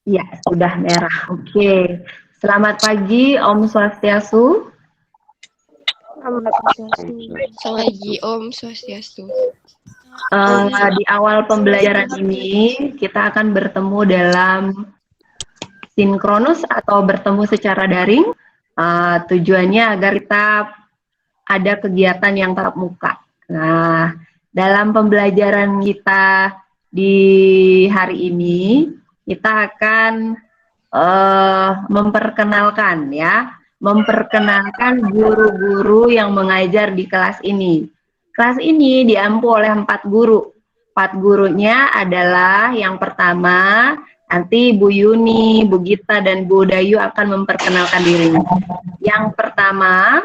Ya, sudah merah. Oke. Selamat pagi, Om Swastiastu. Selamat pagi Om Swastiastu. Di awal pembelajaran ini, kita akan bertemu dalam sinkronus atau bertemu secara daring. Tujuannya agar kita ada kegiatan yang tatap muka. Nah, dalam pembelajaran kita di hari ini, kita akan memperkenalkan guru-guru yang mengajar di kelas ini. Kelas ini diampu oleh 4 guru. 4 gurunya adalah yang pertama, nanti Bu Yuni, Bu Gita, dan Bu Dayu akan memperkenalkan dirinya. Yang pertama,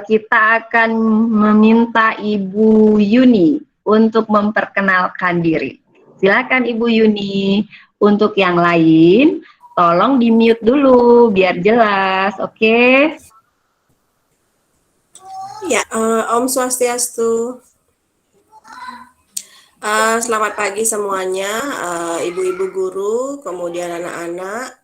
kita akan meminta Ibu Yuni untuk memperkenalkan diri. Silakan Ibu Yuni. Untuk yang lain, tolong di-mute dulu biar jelas, oke? Ya, Om Swastiastu. Selamat pagi semuanya, ibu-ibu guru, kemudian anak-anak.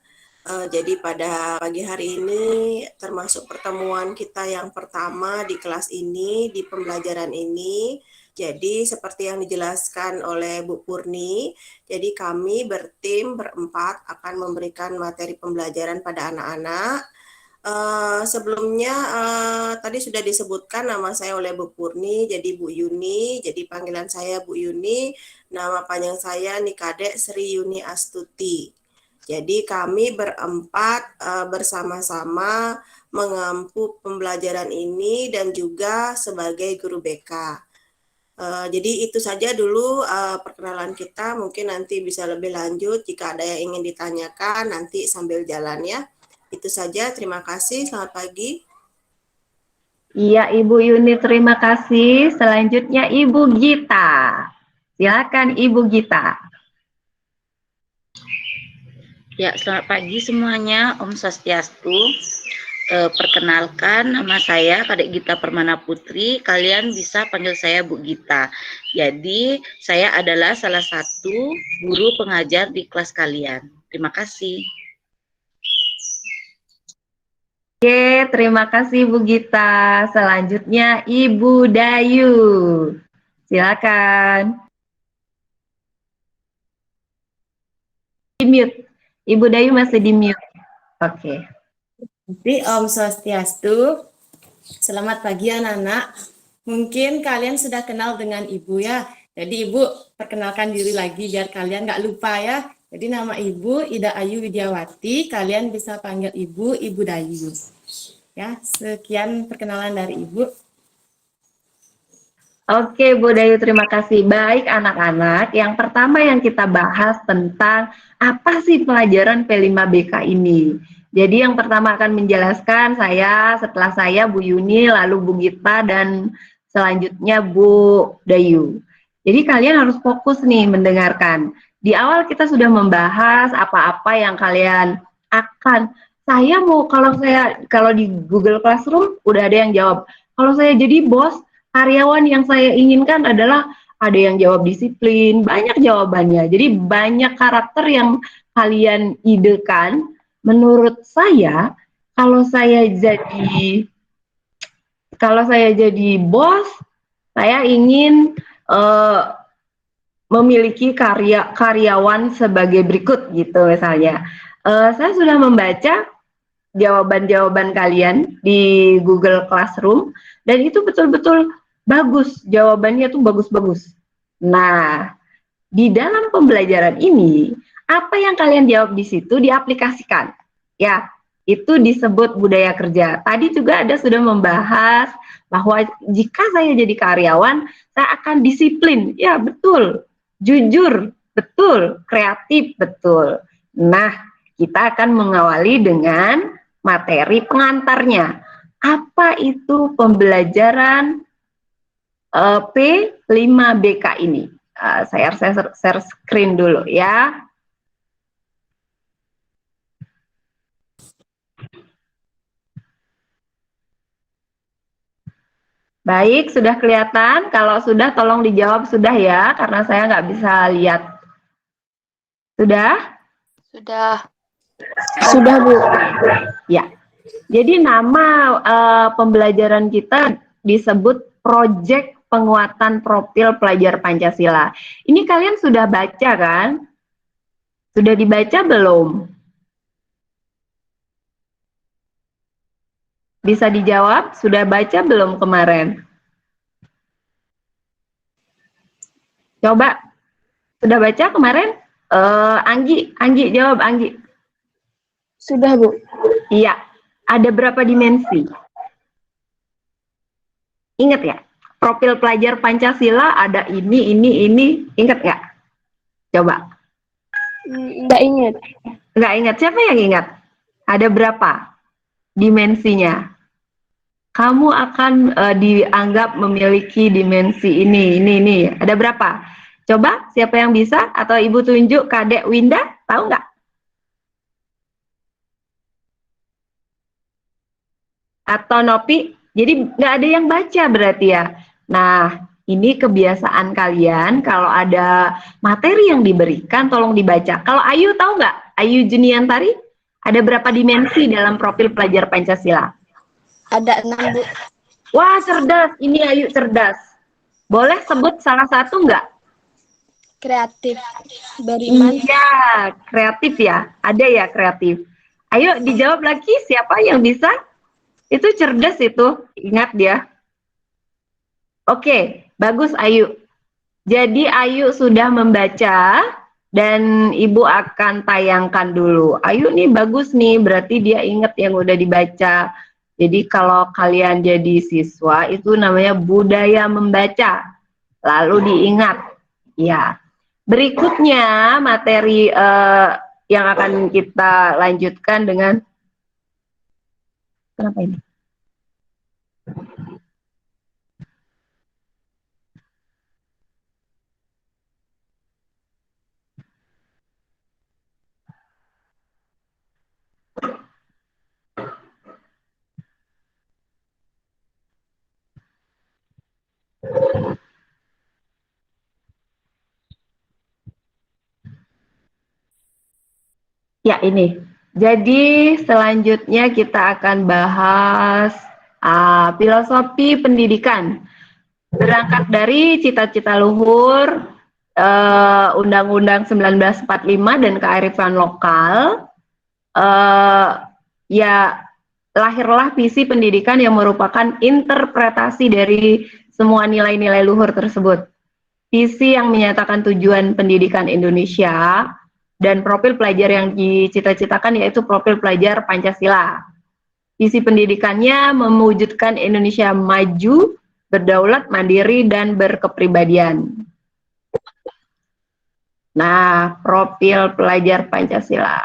Jadi pada pagi hari ini termasuk pertemuan kita yang pertama di kelas ini, di pembelajaran ini. Jadi seperti yang dijelaskan oleh Bu Purni, jadi kami bertim berempat akan memberikan materi pembelajaran pada anak-anak. Sebelumnya tadi sudah disebutkan nama saya oleh Bu Purni, jadi Bu Yuni, jadi panggilan saya Bu Yuni, nama panjang saya Nikade Sri Yuni Astuti. Jadi kami berempat bersama-sama mengampu pembelajaran ini dan juga sebagai guru BK. Jadi itu saja dulu perkenalan kita, mungkin nanti bisa lebih lanjut jika ada yang ingin ditanyakan nanti sambil jalan ya. Itu saja, terima kasih, selamat pagi. Iya Ibu Yuni, terima kasih. Selanjutnya Ibu Gita. Silakan Ibu Gita. Ya, selamat pagi semuanya, Om Swastiastu. Perkenalkan, nama saya Kadek Gita Permana Putri. Kalian bisa panggil saya Bu Gita. Jadi, saya adalah salah satu guru pengajar di kelas kalian. Terima kasih. Oke, terima kasih Bu Gita. Selanjutnya Ibu Dayu. Silakan. Di mute. Ibu Dayu masih di mute. Oke. Om Swastiastu. Selamat pagi anak-anak. Mungkin kalian sudah kenal dengan Ibu ya. Jadi Ibu perkenalkan diri lagi biar kalian nggak lupa ya. Jadi nama Ibu Ida Ayu Widiawati. Kalian bisa panggil Ibu, Ibu Dayu. Ya, sekian perkenalan dari Ibu. Oke, Bu Dayu, terima kasih. Baik, anak-anak. Yang pertama yang kita bahas tentang apa sih pelajaran P5BK ini. Jadi yang pertama akan menjelaskan saya, setelah saya Bu Yuni, lalu Bu Gita, dan selanjutnya Bu Dayu. Jadi kalian harus fokus nih mendengarkan. Di awal kita sudah membahas apa-apa yang kalian akan. Kalau di Google Classroom udah ada yang jawab. Kalau saya jadi bos, karyawan yang saya inginkan adalah ada yang jawab disiplin, banyak jawabannya. Jadi banyak karakter yang kalian idekan. Menurut saya, kalau saya jadi bos, saya ingin memiliki karyawan sebagai berikut gitu misalnya. Saya sudah membaca jawaban-jawaban kalian di Google Classroom dan itu betul-betul bagus, jawabannya tuh bagus-bagus. Nah, di dalam pembelajaran ini, apa yang kalian jawab di situ diaplikasikan. Ya, itu disebut budaya kerja. Tadi juga ada sudah membahas bahwa jika saya jadi karyawan, saya akan disiplin. Ya, betul. Jujur, betul. Kreatif, betul. Nah, kita akan mengawali dengan materi pengantarnya. Apa itu pembelajaran P5BK ini? Saya share screen dulu ya. Baik, sudah kelihatan? Kalau sudah, tolong dijawab sudah ya, karena saya nggak bisa lihat. Sudah? Sudah. Sudah, Bu. Ya. Jadi nama pembelajaran kita disebut Project Penguatan Profil Pelajar Pancasila. Ini kalian sudah baca kan? Sudah dibaca belum? Bisa dijawab, sudah baca belum kemarin? Coba, sudah baca kemarin? Anggi jawab, Anggi. Sudah, Bu. Iya, ada berapa dimensi? Ingat ya? Profil pelajar Pancasila ada ini, ingat nggak? Coba. Nggak ingat. Nggak ingat, siapa yang ingat? Ada berapa dimensinya? Kamu akan dianggap memiliki dimensi ini. Ada berapa? Coba, siapa yang bisa? Atau Ibu tunjuk Kadek Winda, tahu nggak? Atau Nopi? Jadi nggak ada yang baca berarti ya. Nah, ini kebiasaan kalian kalau ada materi yang diberikan, tolong dibaca. Kalau Ayu tahu nggak? Ayu Juniantari, ada berapa dimensi dalam profil pelajar Pancasila? Ada 6, Bu. Wah, cerdas. Ini Ayu cerdas. Boleh sebut salah satu nggak? Kreatif. Beriman. Iya, kreatif ya. Ada ya kreatif. Ayo dijawab lagi, siapa yang bisa? Itu cerdas itu. Ingat dia. Oke, bagus Ayu. Jadi Ayu sudah membaca dan Ibu akan tayangkan dulu. Ayu nih bagus nih, berarti dia ingat yang udah dibaca. Jadi kalau kalian jadi siswa itu namanya budaya membaca. Lalu diingat. Ya. Berikutnya materi yang akan kita lanjutkan dengan kenapa ini? Ya, ini. Jadi selanjutnya kita akan bahas filosofi pendidikan. Berangkat dari cita-cita luhur Undang-Undang 1945 dan kearifan lokal, ya lahirlah visi pendidikan yang merupakan interpretasi dari semua nilai-nilai luhur tersebut. Visi yang menyatakan tujuan pendidikan Indonesia dan profil pelajar yang dicita-citakan yaitu profil pelajar Pancasila. Visi pendidikannya mewujudkan Indonesia maju, berdaulat, mandiri, dan berkepribadian. Nah, profil pelajar Pancasila.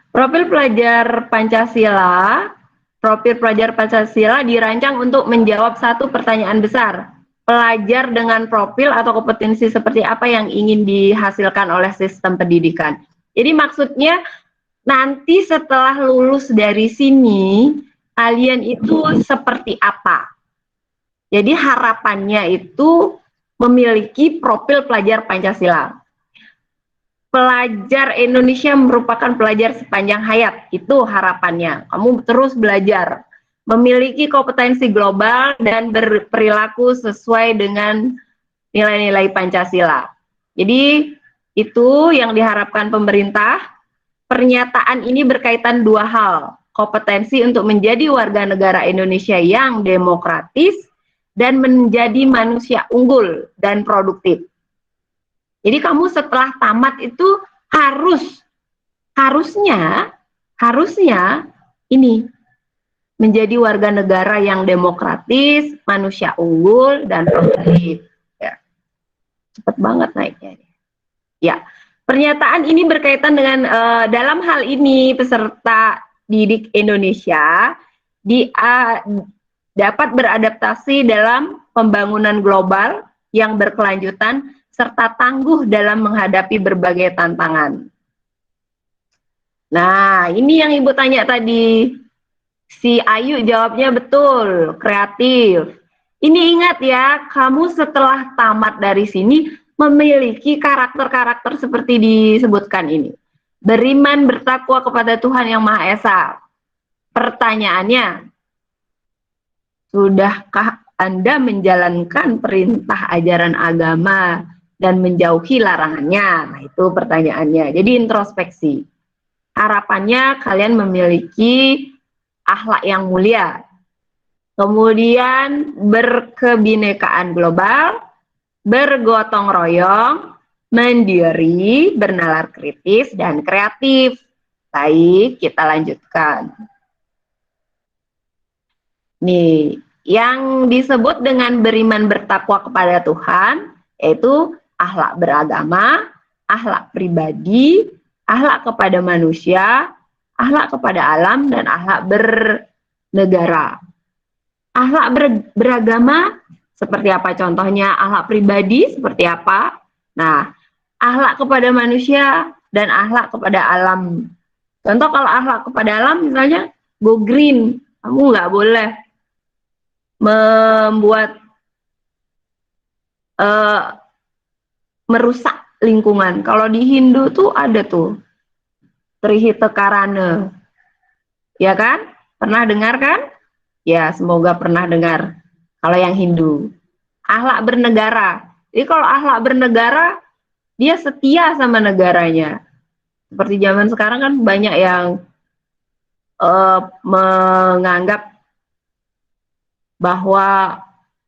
Profil pelajar Pancasila dirancang untuk menjawab satu pertanyaan besar. Pelajar dengan profil atau kompetensi seperti apa yang ingin dihasilkan oleh sistem pendidikan. Jadi maksudnya nanti setelah lulus dari sini, kalian itu seperti apa? Jadi harapannya itu memiliki profil pelajar Pancasila. Pelajar Indonesia merupakan pelajar sepanjang hayat, itu harapannya. Kamu terus belajar, memiliki kompetensi global dan berperilaku sesuai dengan nilai-nilai Pancasila. Jadi itu yang diharapkan pemerintah. Pernyataan ini berkaitan dua hal, kompetensi untuk menjadi warga negara Indonesia yang demokratis dan menjadi manusia unggul dan produktif. Jadi kamu setelah tamat itu harusnya ini menjadi warga negara yang demokratis, manusia unggul dan produktif. Ya. Cepat banget naiknya. Ya, pernyataan ini berkaitan dengan dalam hal ini peserta didik Indonesia dapat beradaptasi dalam pembangunan global yang berkelanjutan serta tangguh dalam menghadapi berbagai tantangan. Nah, ini yang Ibu tanya tadi. Si Ayu jawabnya betul, kreatif. Ini ingat ya, kamu setelah tamat dari sini memiliki karakter-karakter seperti disebutkan ini. Beriman, bertakwa kepada Tuhan Yang Maha Esa. Pertanyaannya, sudahkah Anda menjalankan perintah ajaran agama dan menjauhi larangannya? Nah, itu pertanyaannya. Jadi introspeksi. Harapannya kalian memiliki akhlak yang mulia. Kemudian berkebinekaan global, bergotong royong, mandiri, bernalar kritis, dan kreatif. Baik, kita lanjutkan. Nih, yang disebut dengan beriman bertakwa kepada Tuhan, yaitu akhlak beragama, akhlak pribadi, akhlak kepada manusia, akhlak kepada alam, dan akhlak bernegara. Akhlak beragama seperti apa contohnya? Akhlak pribadi seperti apa? Nah, akhlak kepada manusia dan akhlak kepada alam. Contoh kalau akhlak kepada alam misalnya go green. Kamu nggak boleh membuat merusak lingkungan. Kalau di Hindu tuh ada tuh Trihita Karana. Ya kan? Pernah dengar kan? Ya, semoga pernah dengar. Kalau yang Hindu. Akhlak bernegara. Jadi kalau akhlak bernegara, dia setia sama negaranya. Seperti zaman sekarang kan banyak yang menganggap bahwa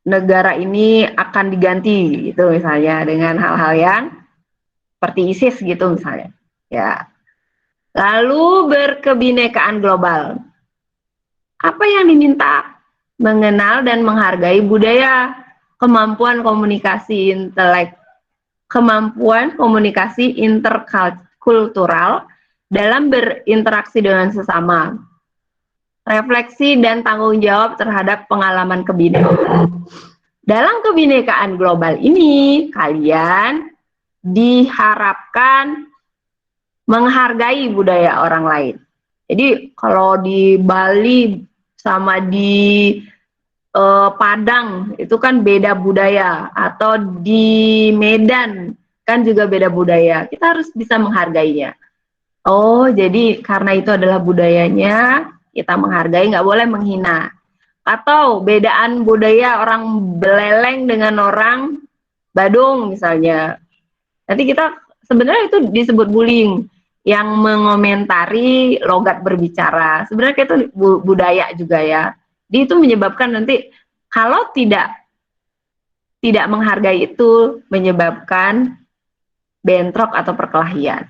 negara ini akan diganti gitu misalnya dengan hal-hal yang seperti ISIS gitu misalnya. Ya. Lalu berkebinekaan global. Apa yang diminta? Mengenal dan menghargai budaya, kemampuan komunikasi interkultural dalam berinteraksi dengan sesama. Refleksi dan tanggung jawab terhadap pengalaman kebinekaan. Dalam kebinekaan global ini, kalian diharapkan menghargai budaya orang lain. Jadi kalau di Bali sama di Padang itu kan beda budaya, atau di Medan kan juga beda budaya. Kita harus bisa menghargainya. Oh, jadi karena itu adalah budayanya, kita menghargai, nggak boleh menghina. Atau bedaan budaya orang Beleleng dengan orang Badung misalnya. Nanti kita sebenarnya itu disebut bullying, yang mengomentari logat berbicara. Sebenarnya itu budaya juga ya. Jadi itu menyebabkan nanti kalau tidak menghargai itu menyebabkan bentrok atau perkelahian.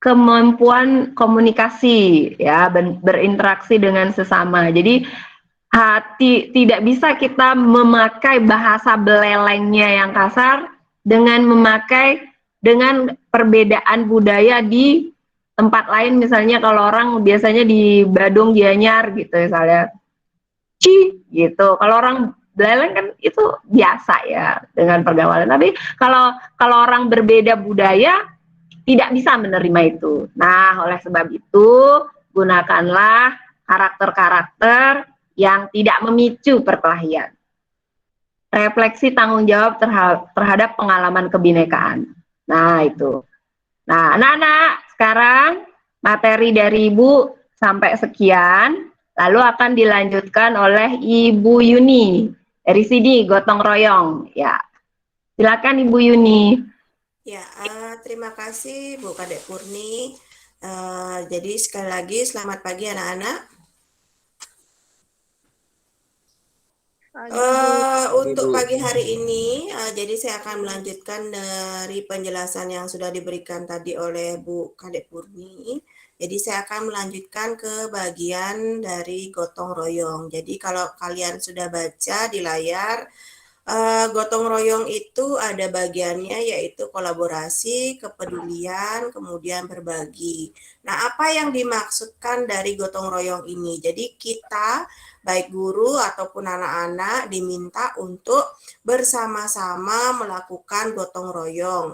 Kemampuan komunikasi ya, berinteraksi dengan sesama. Jadi tidak bisa kita memakai bahasa belelengnya yang kasar dengan perbedaan budaya di tempat lain. Misalnya kalau orang biasanya di Badung Gianyar gitu misalnya, gitu. Kalau orang Beleleng kan itu biasa ya dengan pergaulan. Tapi kalau orang berbeda budaya tidak bisa menerima itu. Nah, oleh sebab itu gunakanlah karakter-karakter yang tidak memicu perkelahian. Refleksi tanggung jawab terhadap pengalaman kebinekaan. Nah, itu. Nah, anak-anak, sekarang materi dari Ibu sampai sekian, lalu akan dilanjutkan oleh Ibu Yuni. Dari sini, gotong royong. Ya, silakan Ibu Yuni. Ya, terima kasih Bu Kadek Purni. Jadi sekali lagi selamat pagi anak-anak. Untuk pagi hari ini, jadi saya akan melanjutkan dari penjelasan yang sudah diberikan tadi oleh Bu Kadek Purni. Jadi saya akan melanjutkan ke bagian dari gotong royong. Jadi kalau kalian sudah baca di layar, gotong royong itu ada bagiannya yaitu kolaborasi, kepedulian, kemudian berbagi. Nah, apa yang dimaksudkan dari gotong royong ini? Jadi kita baik guru ataupun anak-anak diminta untuk bersama-sama melakukan gotong royong.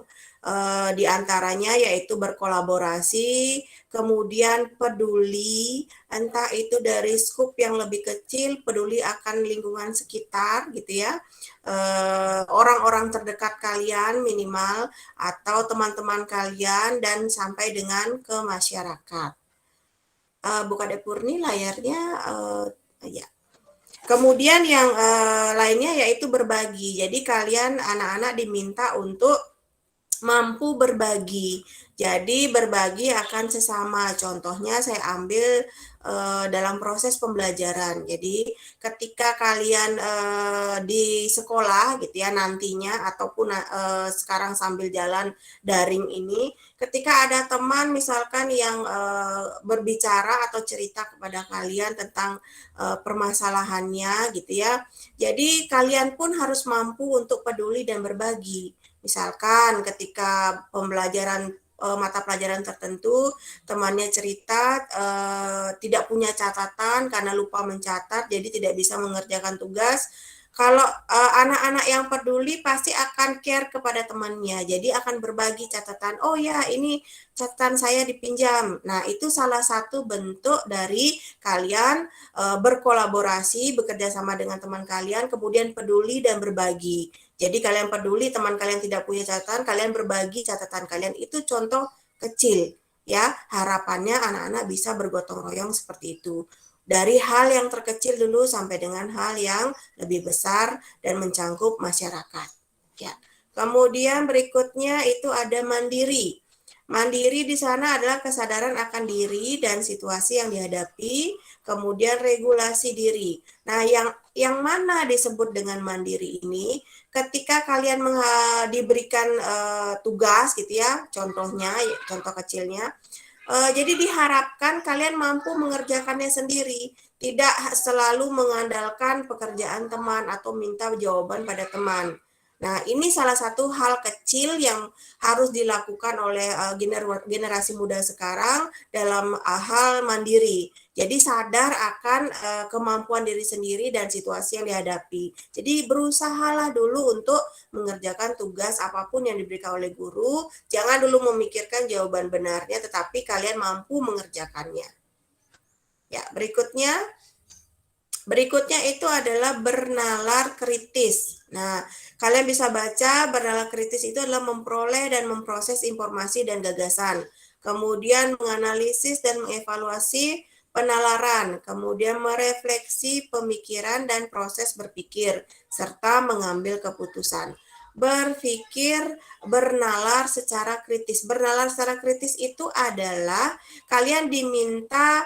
Di antaranya yaitu berkolaborasi, kemudian peduli, entah itu dari skup yang lebih kecil, peduli akan lingkungan sekitar gitu ya, orang-orang terdekat kalian minimal, atau teman-teman kalian, dan sampai dengan ke masyarakat. Buka dapur nih layarnya, ya. Kemudian yang lainnya yaitu berbagi. Jadi kalian anak-anak diminta untuk mampu berbagi. Jadi berbagi akan sesama. Contohnya saya ambil dalam proses pembelajaran. Jadi ketika kalian di sekolah gitu ya nantinya, ataupun sekarang sambil jalan daring ini, ketika ada teman misalkan yang berbicara atau cerita kepada kalian tentang permasalahannya gitu ya. Jadi kalian pun harus mampu untuk peduli dan berbagi. Misalkan ketika pembelajaran mata pelajaran tertentu, temannya cerita tidak punya catatan karena lupa mencatat, jadi tidak bisa mengerjakan tugas. Kalau anak-anak yang peduli pasti akan care kepada temannya, jadi akan berbagi catatan. Oh ya, ini catatan saya dipinjam. Nah, itu salah satu bentuk dari kalian berkolaborasi, bekerja sama dengan teman kalian, kemudian peduli dan berbagi. Jadi kalian peduli, teman kalian tidak punya catatan, kalian berbagi catatan kalian. Itu contoh kecil ya. Harapannya anak-anak bisa bergotong royong seperti itu. Dari hal yang terkecil dulu sampai dengan hal yang lebih besar dan mencangkup masyarakat. Ya. Kemudian berikutnya itu ada mandiri. Mandiri di sana adalah kesadaran akan diri dan situasi yang dihadapi, kemudian regulasi diri. Nah, yang mana disebut dengan mandiri ini? Ketika kalian diberikan tugas gitu ya, contohnya, contoh kecilnya, jadi diharapkan kalian mampu mengerjakannya sendiri, tidak selalu mengandalkan pekerjaan teman atau minta jawaban pada teman. Nah, ini salah satu hal kecil yang harus dilakukan oleh generasi muda sekarang dalam hal mandiri. Jadi sadar akan kemampuan diri sendiri dan situasi yang dihadapi. Jadi berusahalah dulu untuk mengerjakan tugas apapun yang diberikan oleh guru. Jangan dulu memikirkan jawaban benarnya, tetapi kalian mampu mengerjakannya. Ya, berikutnya itu adalah bernalar kritis. Nah, kalian bisa baca bernalar kritis itu adalah memperoleh dan memproses informasi dan gagasan. Kemudian menganalisis dan mengevaluasi penalaran. Kemudian merefleksi pemikiran dan proses berpikir, serta mengambil keputusan. Berpikir, bernalar secara kritis. Bernalar secara kritis itu adalah kalian diminta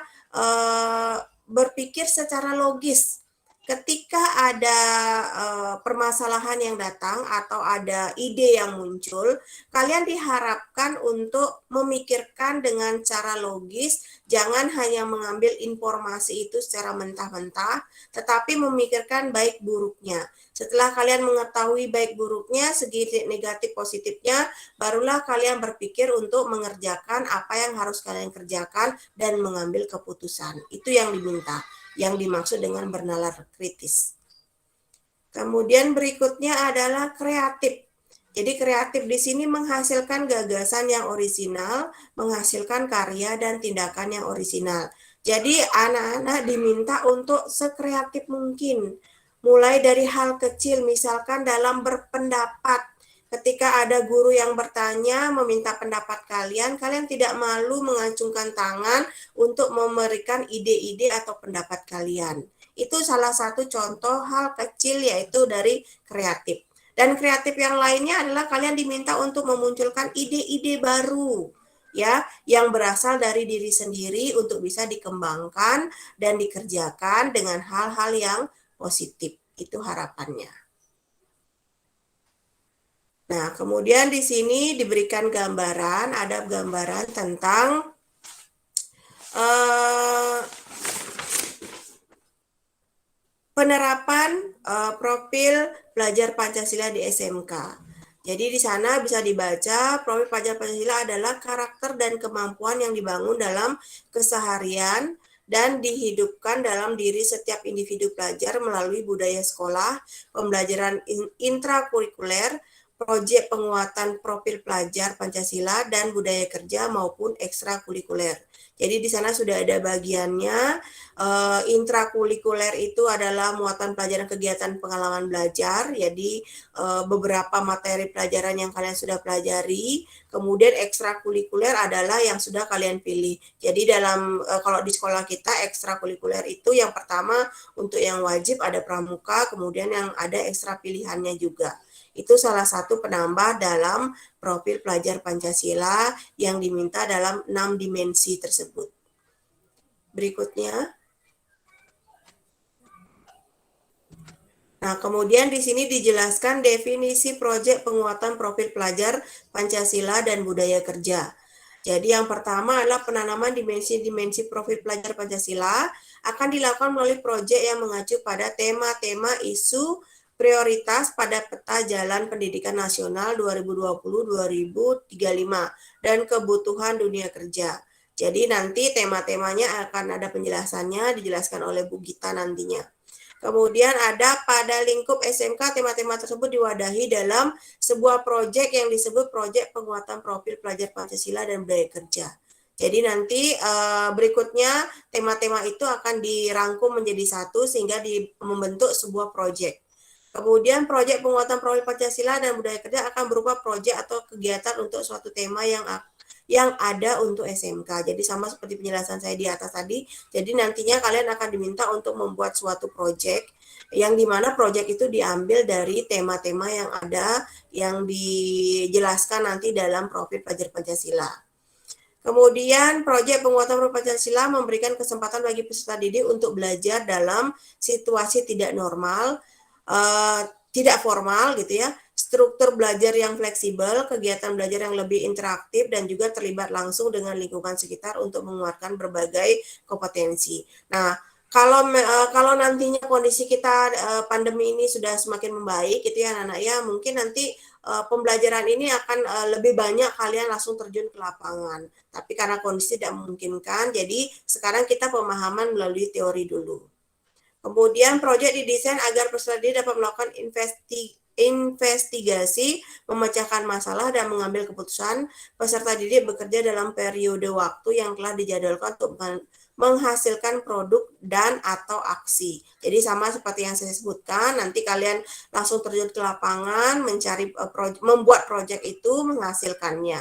berpikir secara logis. Ketika ada permasalahan yang datang atau ada ide yang muncul, kalian diharapkan untuk memikirkan dengan cara logis, jangan hanya mengambil informasi itu secara mentah-mentah, tetapi memikirkan baik buruknya. Setelah kalian mengetahui baik buruknya, segi negatif positifnya, barulah kalian berpikir untuk mengerjakan apa yang harus kalian kerjakan dan mengambil keputusan. Itu yang diminta, yang dimaksud dengan bernalar kritis. Kemudian berikutnya adalah kreatif. Jadi kreatif di sini menghasilkan gagasan yang orisinal, menghasilkan karya dan tindakan yang orisinal. Jadi anak-anak diminta untuk sekreatif mungkin. Mulai dari hal kecil, misalkan dalam berpendapat. Ketika ada guru yang bertanya, meminta pendapat kalian, kalian tidak malu mengacungkan tangan untuk memberikan ide-ide atau pendapat kalian. Itu salah satu contoh hal kecil yaitu dari kreatif. Dan kreatif yang lainnya adalah kalian diminta untuk memunculkan ide-ide baru, ya, yang berasal dari diri sendiri untuk bisa dikembangkan dan dikerjakan dengan hal-hal yang positif. Itu harapannya. Nah, kemudian di sini diberikan gambaran, ada gambaran tentang penerapan profil pelajar Pancasila di SMK. Jadi di sana bisa dibaca profil pelajar Pancasila adalah karakter dan kemampuan yang dibangun dalam keseharian dan dihidupkan dalam diri setiap individu pelajar melalui budaya sekolah, pembelajaran intrakurikuler, proyek penguatan profil pelajar Pancasila dan budaya kerja maupun ekstrakurikuler. Jadi di sana sudah ada bagiannya. Intrakurikuler itu adalah muatan pelajaran kegiatan pengalaman belajar, jadi beberapa materi pelajaran yang kalian sudah pelajari. Kemudian ekstrakurikuler adalah yang sudah kalian pilih. Jadi dalam kalau di sekolah kita ekstrakurikuler itu yang pertama untuk yang wajib ada pramuka, kemudian yang ada ekstra pilihannya juga. Itu salah satu penambah dalam profil pelajar Pancasila yang diminta dalam 6 dimensi tersebut. Berikutnya. Nah, kemudian di sini dijelaskan definisi proyek penguatan profil pelajar Pancasila dan budaya kerja. Jadi yang pertama adalah penanaman dimensi-dimensi profil pelajar Pancasila akan dilakukan melalui proyek yang mengacu pada tema-tema isu prioritas pada peta jalan pendidikan nasional 2020-2035 dan kebutuhan dunia kerja. Jadi nanti tema-temanya akan ada penjelasannya, dijelaskan oleh Bu Gita nantinya. Kemudian ada pada lingkup SMK, tema-tema tersebut diwadahi dalam sebuah proyek yang disebut proyek penguatan profil pelajar Pancasila dan budaya kerja. Jadi nanti berikutnya tema-tema itu akan dirangkum menjadi satu sehingga membentuk sebuah proyek. Kemudian proyek penguatan profil Pancasila dan budaya kerja akan berupa proyek atau kegiatan untuk suatu tema yang ada untuk SMK. Jadi sama seperti penjelasan saya di atas tadi. Jadi nantinya kalian akan diminta untuk membuat suatu proyek yang dimana proyek itu diambil dari tema-tema yang ada yang dijelaskan nanti dalam profil pelajar Pancasila. Kemudian proyek penguatan profil Pancasila memberikan kesempatan bagi peserta didik untuk belajar dalam situasi tidak normal, tidak formal gitu ya, struktur belajar yang fleksibel, kegiatan belajar yang lebih interaktif dan juga terlibat langsung dengan lingkungan sekitar untuk menguatkan berbagai kompetensi. Nah, kalau nantinya kondisi kita pandemi ini sudah semakin membaik gitu ya anak-anak ya, mungkin nanti pembelajaran ini akan lebih banyak kalian langsung terjun ke lapangan. Tapi karena kondisi tidak memungkinkan, jadi sekarang kita pemahaman melalui teori dulu. Kemudian proyek didesain agar peserta didik dapat melakukan investigasi, memecahkan masalah, dan mengambil keputusan. Peserta didik bekerja dalam periode waktu yang telah dijadwalkan untuk menghasilkan produk dan atau aksi. Jadi sama seperti yang saya sebutkan, nanti kalian langsung terjun ke lapangan, membuat proyek itu, menghasilkannya.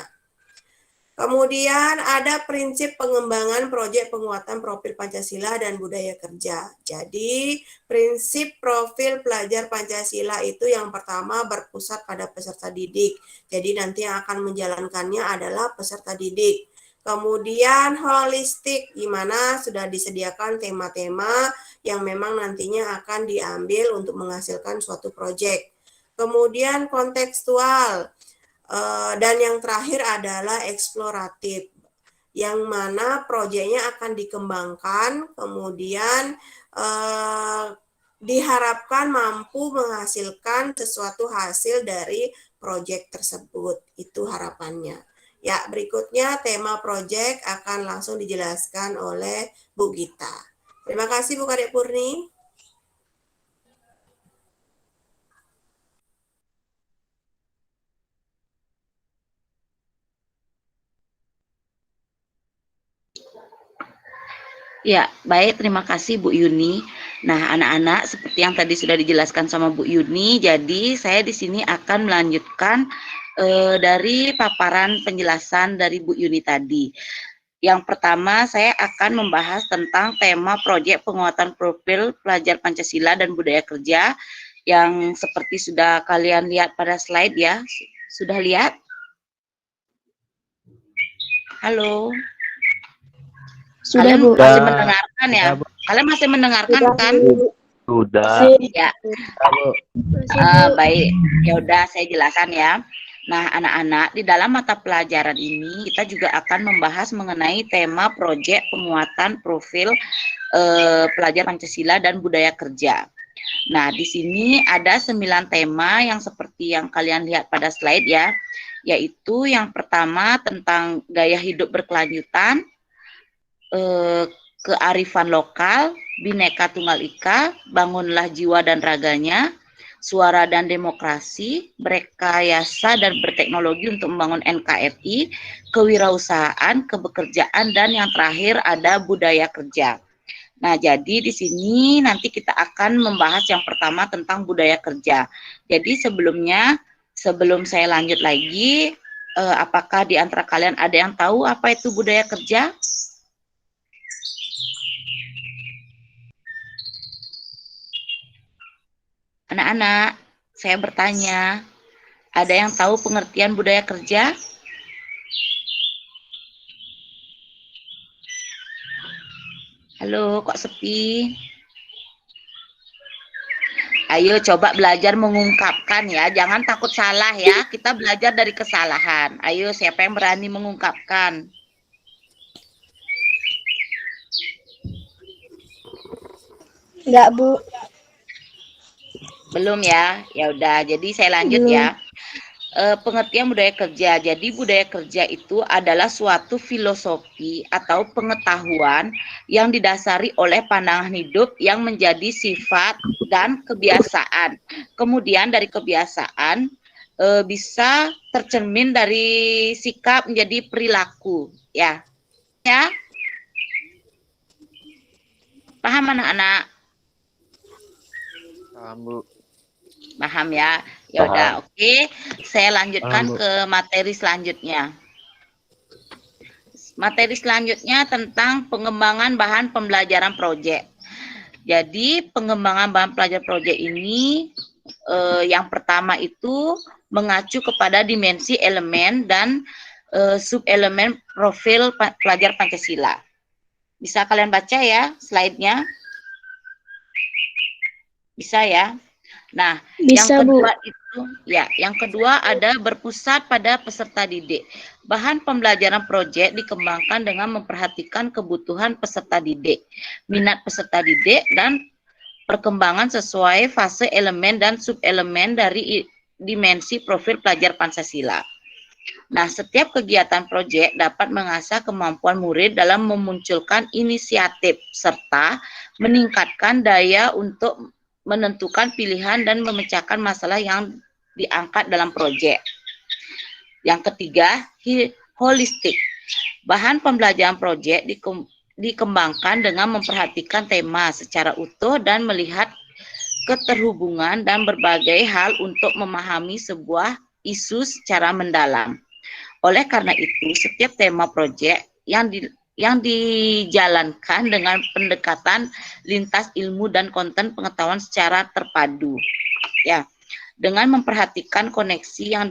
Kemudian ada prinsip pengembangan proyek penguatan profil Pancasila dan budaya kerja. Jadi prinsip profil pelajar Pancasila itu yang pertama berpusat pada peserta didik. Jadi nanti yang akan menjalankannya adalah peserta didik. Kemudian holistik, di mana sudah disediakan tema-tema yang memang nantinya akan diambil untuk menghasilkan suatu proyek. Kemudian kontekstual. Dan yang terakhir adalah eksploratif, yang mana proyeknya akan dikembangkan, kemudian diharapkan mampu menghasilkan sesuatu hasil dari proyek tersebut. Itu harapannya. Ya, berikutnya tema proyek akan langsung dijelaskan oleh Bu Gita. Terima kasih Bu Kadek Purni. Ya, baik, terima kasih Bu Yuni. Nah, anak-anak, seperti yang tadi sudah dijelaskan sama Bu Yuni, jadi saya di sini akan melanjutkan dari paparan penjelasan dari Bu Yuni tadi. Yang pertama, saya akan membahas tentang tema proyek penguatan profil pelajar Pancasila dan budaya kerja, yang seperti sudah kalian lihat pada slide ya. Sudah lihat? Halo? Sudah, Kalian Bu. masih mendengarkan ya? Bu. Kalian masih mendengarkan kan? Sudah. Ya. Baik. Ya udah saya jelaskan ya. Nah, anak-anak, di dalam mata pelajaran ini kita juga akan membahas mengenai tema proyek penguatan profil pelajar Pancasila dan budaya kerja. Nah, di sini ada 9 tema yang seperti yang kalian lihat pada slide ya. Yaitu yang pertama tentang gaya hidup berkelanjutan, kearifan lokal, Bhinneka Tunggal Ika, bangunlah jiwa dan raganya, suara dan demokrasi, berrekayasa dan berteknologi untuk membangun NKRI, kewirausahaan, kebekerjaan, dan yang terakhir ada budaya kerja. Nah, jadi di sini nanti kita akan membahas yang pertama tentang budaya kerja. Jadi sebelum saya lanjut lagi, apakah di antara kalian ada yang tahu apa itu budaya kerja? Anak-anak, saya bertanya, ada yang tahu pengertian budaya kerja? Halo, kok sepi? Ayo coba belajar mengungkapkan ya, jangan takut salah ya. Kita belajar dari kesalahan. Ayo, siapa yang berani mengungkapkan? Enggak, Bu. Belum ya? Ya udah, jadi saya lanjut ya. Pengertian budaya kerja. Jadi budaya kerja itu adalah suatu filosofi atau pengetahuan yang didasari oleh pandangan hidup yang menjadi sifat dan kebiasaan. Kemudian dari kebiasaan bisa tercermin dari sikap menjadi perilaku, ya. Ya. Paham anak-anak? Paham, Bu. Paham ya? Ya udah, oke. Saya lanjutkan Paham, Bu. ke materi selanjutnya. Materi selanjutnya tentang pengembangan bahan pembelajaran proyek. Jadi pengembangan bahan pelajaran proyek ini yang pertama itu mengacu kepada dimensi elemen dan subelemen profil pelajar Pancasila. Bisa kalian baca ya slide-nya? Bisa ya? Nah, Bisa, yang kedua Bu. itu yang kedua ada berpusat pada peserta didik. Bahan pembelajaran proyek dikembangkan dengan memperhatikan kebutuhan peserta didik, minat peserta didik, dan perkembangan sesuai fase elemen dan subelemen dari dimensi profil pelajar Pancasila. Nah, setiap kegiatan proyek dapat mengasah kemampuan murid dalam memunculkan inisiatif serta meningkatkan daya untuk menentukan pilihan dan memecahkan masalah yang diangkat dalam proyek. Yang ketiga, holistik. Bahan pembelajaran proyek dikembangkan dengan memperhatikan tema secara utuh dan melihat keterhubungan dan berbagai hal untuk memahami sebuah isu secara mendalam. Oleh karena itu, setiap tema proyek yang dijalankan dengan pendekatan lintas ilmu dan konten pengetahuan secara terpadu, ya, dengan memperhatikan koneksi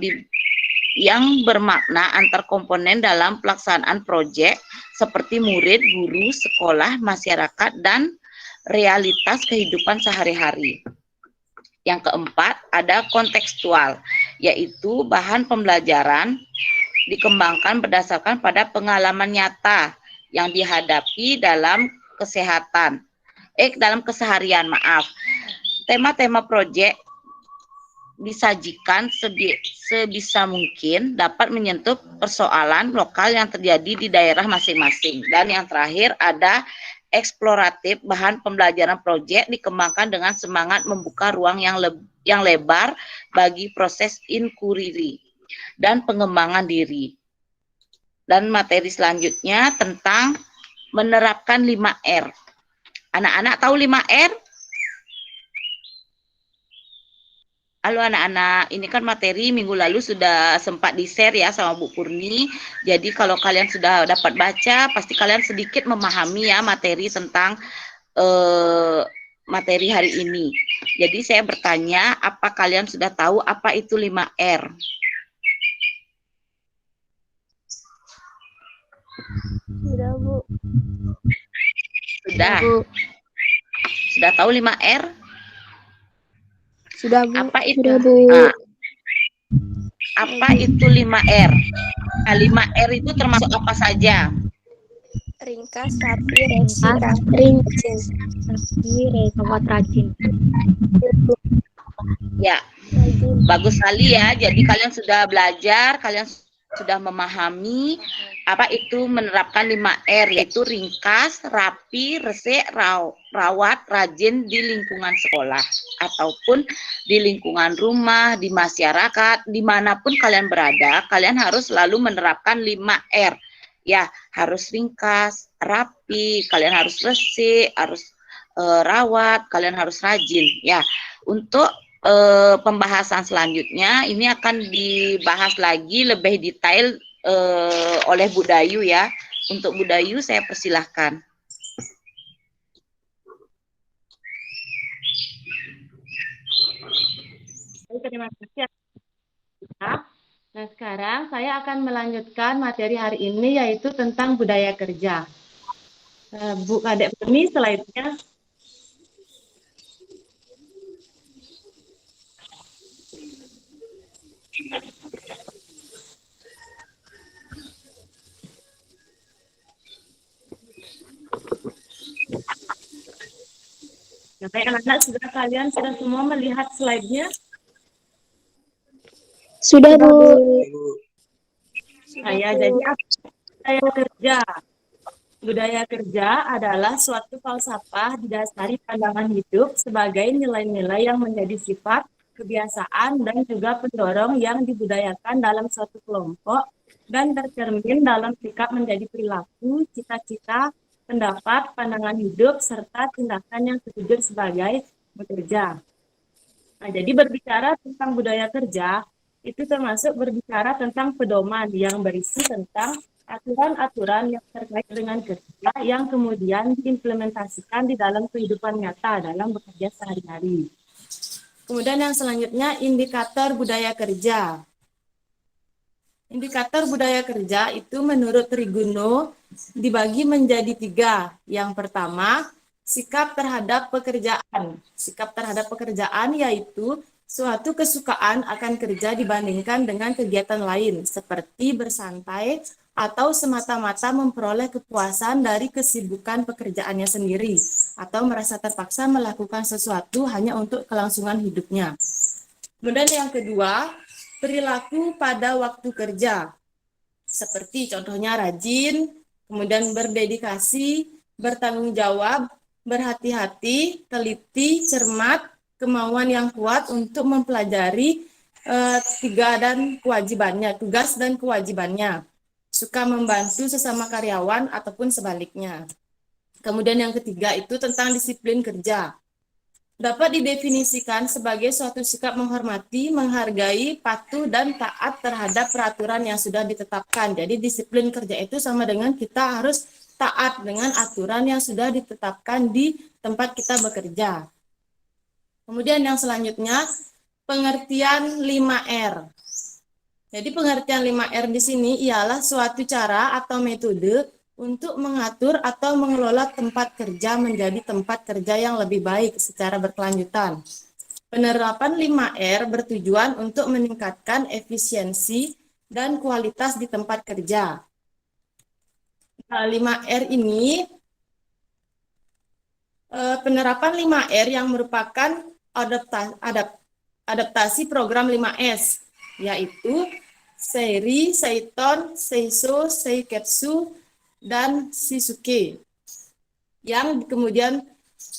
yang bermakna antar komponen dalam pelaksanaan proyek seperti murid, guru, sekolah, masyarakat, dan realitas kehidupan sehari-hari. Yang keempat ada kontekstual, yaitu bahan pembelajaran dikembangkan berdasarkan pada pengalaman nyata yang dihadapi dalam dalam keseharian, Tema-tema proyek disajikan sebisa mungkin dapat menyentuh persoalan lokal yang terjadi di daerah masing-masing. Dan yang terakhir ada eksploratif. Bahan pembelajaran proyek dikembangkan dengan semangat membuka ruang yang lebar bagi proses inquiry dan pengembangan diri. Dan materi selanjutnya tentang menerapkan 5R. Anak-anak tahu 5R? Halo anak-anak, ini kan materi minggu lalu sudah sempat di-share ya sama Bu Purni. Jadi kalau kalian sudah dapat baca, pasti kalian sedikit memahami ya materi tentang materi hari ini. Jadi saya bertanya, apa kalian sudah tahu apa itu 5R? Sudah, Bu. Sudah. Bu. Sudah tahu 5R? Sudah, Bu. Apa itu? Sudah, Bu. Nah, apa itu 5R? Nah, 5R itu termasuk apa saja? Ringkas, rapi, resi, rajin. Rajin. Ya, bagus sekali ya. Jadi kalian sudah belajar, kalian sudah memahami apa itu menerapkan 5R, yaitu ringkas, rapi, resik, rawat, rajin di lingkungan sekolah ataupun di lingkungan rumah, di masyarakat, dimanapun kalian berada, kalian harus selalu menerapkan 5R. Ya, harus ringkas, rapi, kalian harus resik, harus rawat, kalian harus rajin. Ya, untuk pembahasan selanjutnya ini akan dibahas lagi lebih detail oleh Bu Dayu ya. Untuk Bu Dayu saya persilahkan. Terima kasih. Nah, sekarang saya akan melanjutkan materi hari ini yaitu tentang budaya kerja. Bu Kadek Femi, slide-nya. Nah, baik anak-anak, kalian sudah semua melihat slide-nya? Sudah, Bu. Jadi apa budaya kerja? Budaya kerja adalah suatu falsafah didasari pandangan hidup sebagai nilai-nilai yang menjadi sifat, kebiasaan, dan juga pendorong yang dibudayakan dalam suatu kelompok dan tercermin dalam sikap menjadi perilaku, cita-cita, pendapat, pandangan hidup, serta tindakan yang tertuju sebagai bekerja. Nah, jadi berbicara tentang budaya kerja, itu termasuk berbicara tentang pedoman yang berisi tentang aturan-aturan yang terkait dengan kerja yang kemudian diimplementasikan di dalam kehidupan nyata dalam bekerja sehari-hari. Kemudian yang selanjutnya indikator budaya kerja. Indikator budaya kerja itu menurut Triguno dibagi menjadi 3. Yang pertama, sikap terhadap pekerjaan. Sikap terhadap pekerjaan yaitu suatu kesukaan akan kerja dibandingkan dengan kegiatan lain, seperti bersantai atau semata-mata memperoleh kepuasan dari kesibukan pekerjaannya sendiri, atau merasa terpaksa melakukan sesuatu hanya untuk kelangsungan hidupnya. Kemudian yang kedua, perilaku pada waktu kerja, seperti contohnya rajin, kemudian berdedikasi, bertanggung jawab, berhati-hati, teliti, cermat, kemauan yang kuat untuk mempelajari tugas dan kewajibannya, suka membantu sesama karyawan ataupun sebaliknya. Kemudian yang ketiga itu tentang disiplin kerja. Dapat didefinisikan sebagai suatu sikap menghormati, menghargai, patuh, dan taat terhadap peraturan yang sudah ditetapkan. Jadi disiplin kerja itu sama dengan kita harus taat dengan aturan yang sudah ditetapkan di tempat kita bekerja. Kemudian yang selanjutnya, pengertian 5R. Jadi pengertian 5R di sini ialah suatu cara atau metode untuk mengatur atau mengelola tempat kerja menjadi tempat kerja yang lebih baik secara berkelanjutan. Penerapan 5R bertujuan untuk meningkatkan efisiensi dan kualitas di tempat kerja. Nah, 5R ini, penerapan 5R yang merupakan adaptasi program 5S, yaitu Seiri, Seiton, Seiso, Seiketsu, dan Shisuke, yang kemudian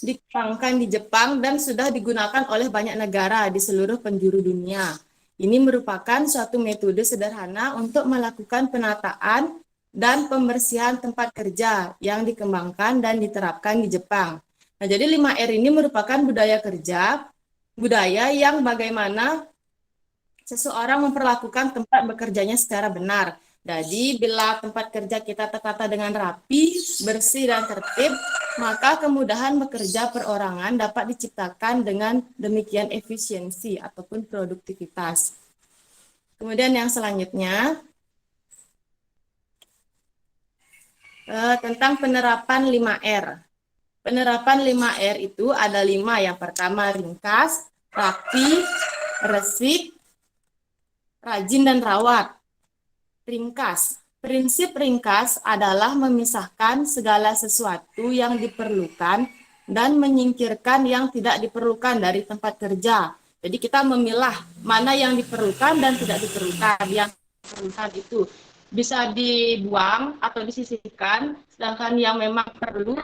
dikembangkan di Jepang dan sudah digunakan oleh banyak negara di seluruh penjuru dunia. Ini merupakan suatu metode sederhana untuk melakukan penataan dan pembersihan tempat kerja yang dikembangkan dan diterapkan di Jepang. Nah, jadi 5R ini merupakan budaya kerja, budaya yang bagaimana seseorang memperlakukan tempat bekerjanya secara benar. Jadi, bila tempat kerja kita tertata dengan rapi, bersih, dan tertib, maka kemudahan bekerja perorangan dapat diciptakan dengan demikian efisiensi ataupun produktivitas. Kemudian yang selanjutnya, tentang penerapan 5R. Penerapan 5R itu ada 5. Yang pertama ringkas, rapi, resik, rajin, dan rawat. Ringkas. Prinsip ringkas adalah memisahkan segala sesuatu yang diperlukan dan menyingkirkan yang tidak diperlukan dari tempat kerja. Jadi kita memilah mana yang diperlukan dan tidak diperlukan. Yang kebutuhan itu bisa dibuang atau disisihkan, sedangkan yang memang perlu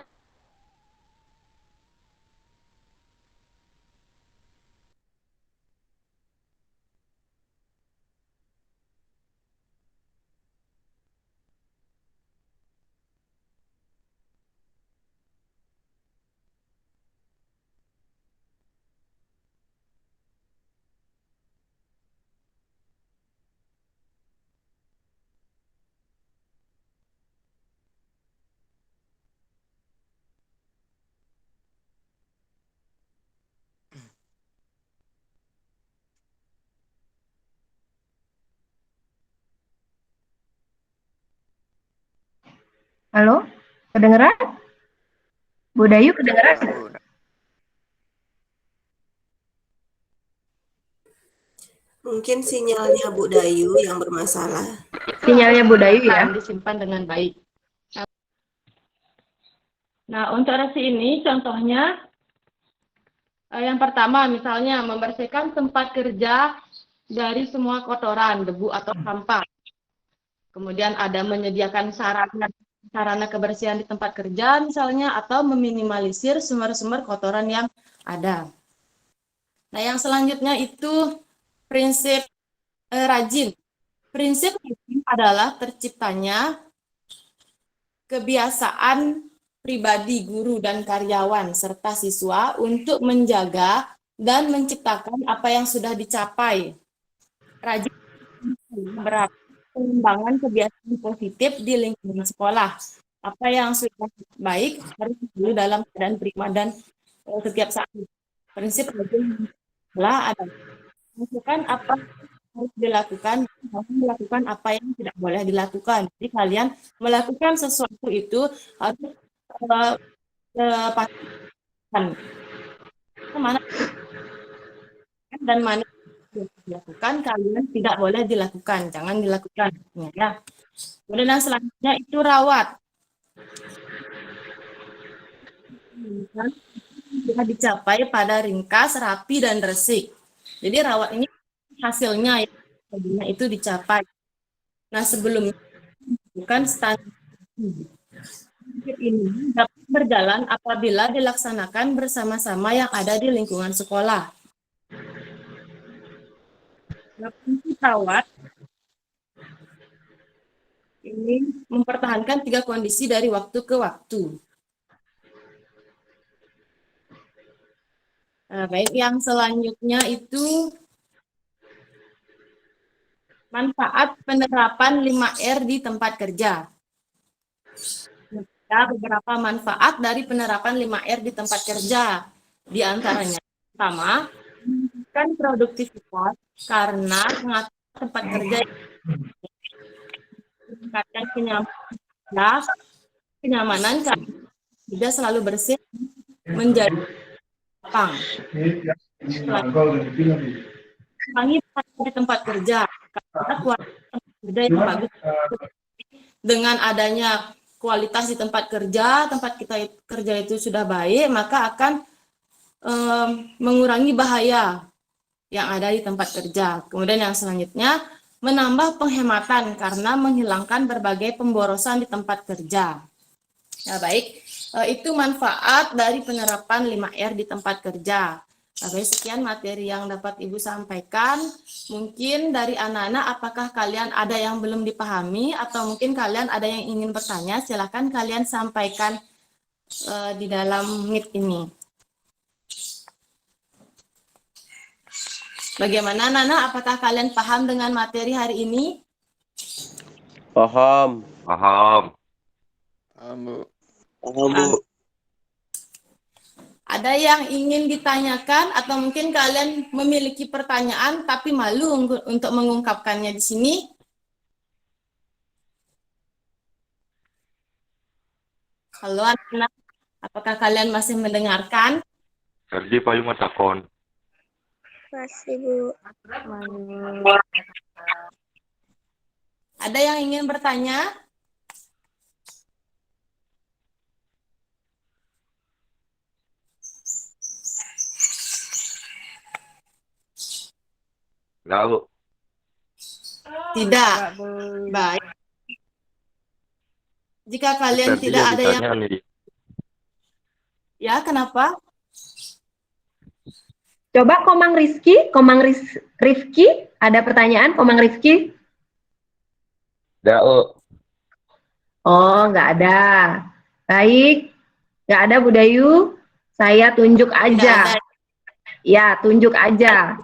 Halo, kedengeran? Bu Dayu kedengeran? Mungkin sinyalnya Bu Dayu yang bermasalah. Sinyalnya Bu Dayu ya? disimpan dengan baik. Nah, untuk resi ini contohnya yang pertama misalnya membersihkan tempat kerja dari semua kotoran, debu atau sampah. Kemudian ada menyediakan sarana kebersihan di tempat kerja misalnya atau meminimalisir sumber-sumber kotoran yang ada. Nah, yang selanjutnya itu prinsip rajin. Prinsip rajin adalah terciptanya kebiasaan pribadi guru dan karyawan serta siswa untuk menjaga dan menciptakan apa yang sudah dicapai. Rajin berarti pengembangan kebiasaan positif di lingkungan sekolah. Apa yang sudah baik harus dulu dalam keadaan prima dan setiap saat. Prinsip rajin adalah melakukan apa yang harus dilakukan, melakukan apa yang tidak boleh dilakukan. Jadi kalian melakukan sesuatu itu harus pastikan mana dan mana dilakukan, kalian tidak boleh dilakukan, jangan dilakukan ya. Kemudian yang selanjutnya itu rawat. Bisa dicapai pada ringkas, rapi dan resik. Jadi rawat ini hasilnya itu dicapai. Nah, sebelumnya bukan standar ini dapat berjalan apabila dilaksanakan bersama-sama yang ada di lingkungan sekolah. Nah, prinsip rawat ini mempertahankan 3 kondisi dari waktu ke waktu. Nah, baik, yang selanjutnya itu manfaat penerapan 5R di tempat kerja. Ada beberapa manfaat dari penerapan 5R di tempat kerja. Di antaranya, pertama, meningkatkan produktivitas karena mengatur tempat kerja meningkatkan kenyamanan karena tidak selalu bersih menjadi lapang. Kurangi di tempat kerja karena kualitas tempat kerja yang bagus. Dengan adanya kualitas di tempat kita kerja itu sudah baik, maka akan mengurangi bahaya yang ada di tempat kerja. Kemudian yang selanjutnya, menambah penghematan karena menghilangkan berbagai pemborosan di tempat kerja. Ya, baik, itu manfaat dari penerapan 5R di tempat kerja. Baik, sekian materi yang dapat Ibu sampaikan. Mungkin dari anak-anak, apakah kalian ada yang belum dipahami atau mungkin kalian ada yang ingin bertanya, silakan kalian sampaikan di dalam Meet ini. Bagaimana, Nana? Apakah kalian paham dengan materi hari ini? Paham. Paham. Paham, Bu. Paham, Bu. Ada yang ingin ditanyakan atau mungkin kalian memiliki pertanyaan tapi malu untuk mengungkapkannya di sini? Halo anak-anak, apakah kalian masih mendengarkan? Sergi payung takon. Masih, Bu. Ada yang ingin bertanya? Enggak, Bu. Tidak. Baik. Jika kalian Ferdi tidak ya ada yang... ditanya nih. Ya, kenapa? Coba Rifki, ada pertanyaan Komang Rifki? Oh, nggak ada. Baik, nggak ada Bu Dayu. Saya tunjuk aja. Ya, tunjuk aja.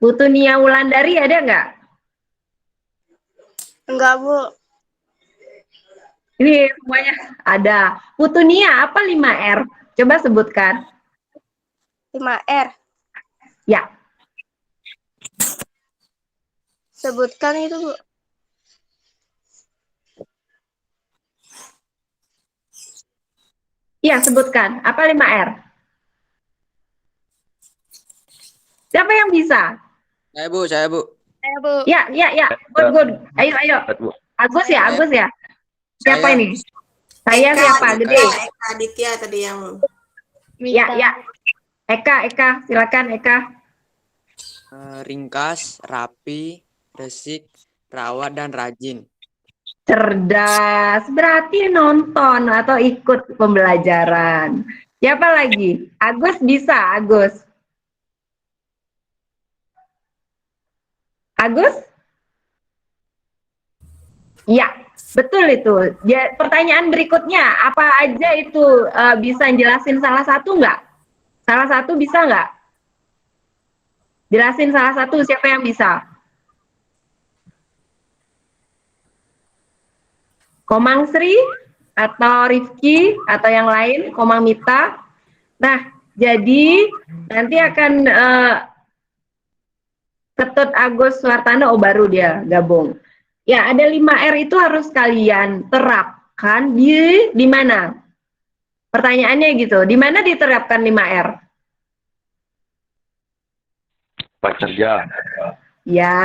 Putu Nia Wulandari ada nggak? Enggak, Bu. Ini semuanya ada. Putu Nia apa 5R? Coba sebutkan. 5R. Ya. Sebutkan itu, Bu. Iya, sebutkan. Apa 5R? Siapa yang bisa? Saya, Bu. Saya, Bu. Ya. Good. Ayo. Agus ya. Siapa Saya. ini? Saya Eka, siapa? Gede. Eka Aditya tadi yang Ya. Eka, silakan Eka. Ringkas, rapi, resik, rawat, dan rajin. Cerdas, berarti nonton atau ikut pembelajaran. Siapa lagi? Agus bisa, Agus. Ya, betul itu. Ya, pertanyaan berikutnya, apa aja itu bisa jelasin salah satu nggak? Salah satu bisa nggak? Jelasin salah satu, siapa yang bisa? Komang Sri atau Rifki atau yang lain, Komang Mita. Nah, jadi nanti akan Ketut Agus Suartano, baru dia gabung. Ya, ada 5R itu harus kalian terapkan di mana? Pertanyaannya gitu, di mana diterapkan 5R? Tempat kerja. Ya,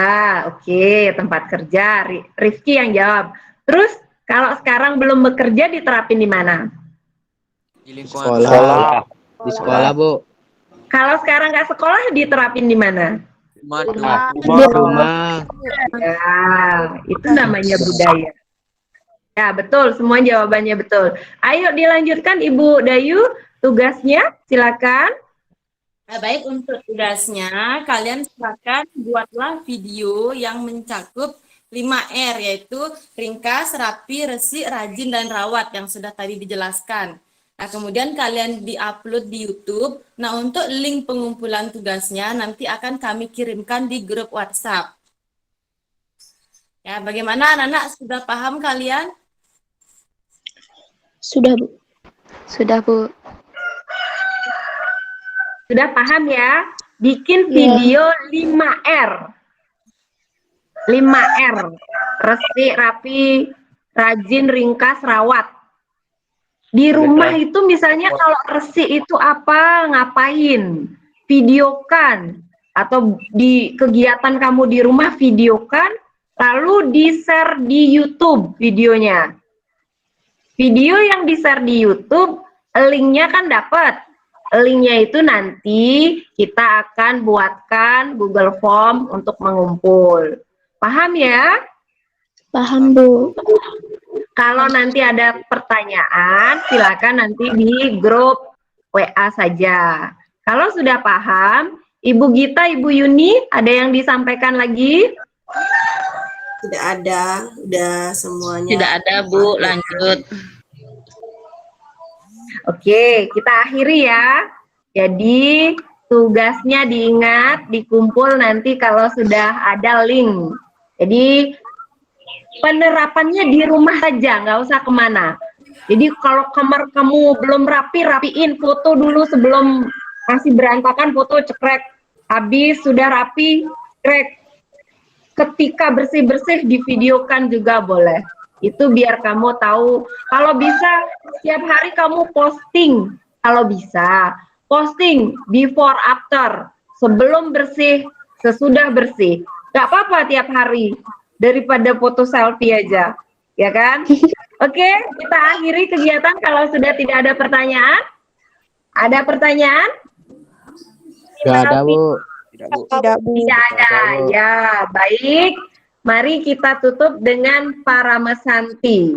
oke, tempat kerja. Rifki yang jawab. Terus kalau sekarang belum bekerja diterapin di mana? Di lingkungan Sekolah. Di sekolah, Bu. Kalau sekarang nggak sekolah diterapin di mana? Rumah. Ya, itu namanya budaya. Ya, betul, semua jawabannya betul. Ayo dilanjutkan Ibu Dayu, tugasnya silakan. Nah, baik, untuk tugasnya kalian silakan buatlah video yang mencakup 5R, yaitu ringkas, rapi, resik, rajin, dan rawat yang sudah tadi dijelaskan. Nah, kemudian kalian di-upload di YouTube. Nah, untuk link pengumpulan tugasnya nanti akan kami kirimkan di grup WhatsApp. Ya, bagaimana anak-anak, sudah paham kalian? Sudah, Bu. Sudah, Bu. Sudah paham ya? Bikin video 5R. 5R. Resik, rapi, rajin, ringkas, rawat. Di rumah itu misalnya kalau resik itu apa, ngapain? Videokan. Atau di kegiatan kamu di rumah videokan, lalu di-share di YouTube videonya. Video yang di-share di YouTube, linknya kan dapat. Linknya itu nanti kita akan buatkan Google Form untuk mengumpul. Paham ya? Paham, Bu. Kalau nanti ada pertanyaan, silakan nanti di grup WA saja. Kalau sudah paham, Ibu Gita, Ibu Yuni, ada yang disampaikan lagi? tidak ada, udah semuanya. Tidak ada, Bu, lanjut. Oke, kita akhiri ya. Jadi tugasnya diingat, dikumpul nanti kalau sudah ada link. Jadi penerapannya di rumah saja, nggak usah kemana. Jadi kalau kamar kamu belum rapi, rapiin, foto dulu sebelum masih berantakan, foto cekrek. Habis sudah rapi, cekrek. Ketika bersih-bersih divideokan juga boleh. Itu biar kamu tahu. Kalau bisa setiap hari kamu posting. Kalau bisa posting before after, sebelum bersih, sesudah bersih. Gak apa-apa tiap hari daripada foto selfie aja, ya kan? Oke, kita akhiri kegiatan kalau sudah tidak ada pertanyaan. Ada pertanyaan? Gak ada, Bu. Tidak, Bu. Tidak, Bu. Tidak ada. Bu. Ya, baik. Mari kita tutup dengan Paramesanti.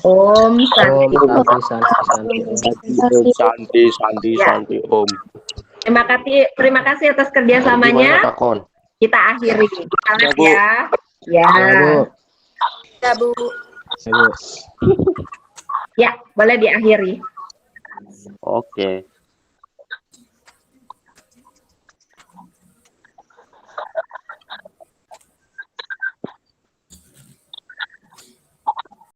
Om Santi. Om Santi Santi Santi Ya. Santi Om. Terima kasih atas kerjasamanya. Gimana Kak Kon? Kita akhiri. Semangat Bu. ya. Ya. Bu. Tidak, Bu. Ya, Bu. Ya, boleh diakhiri. Oke.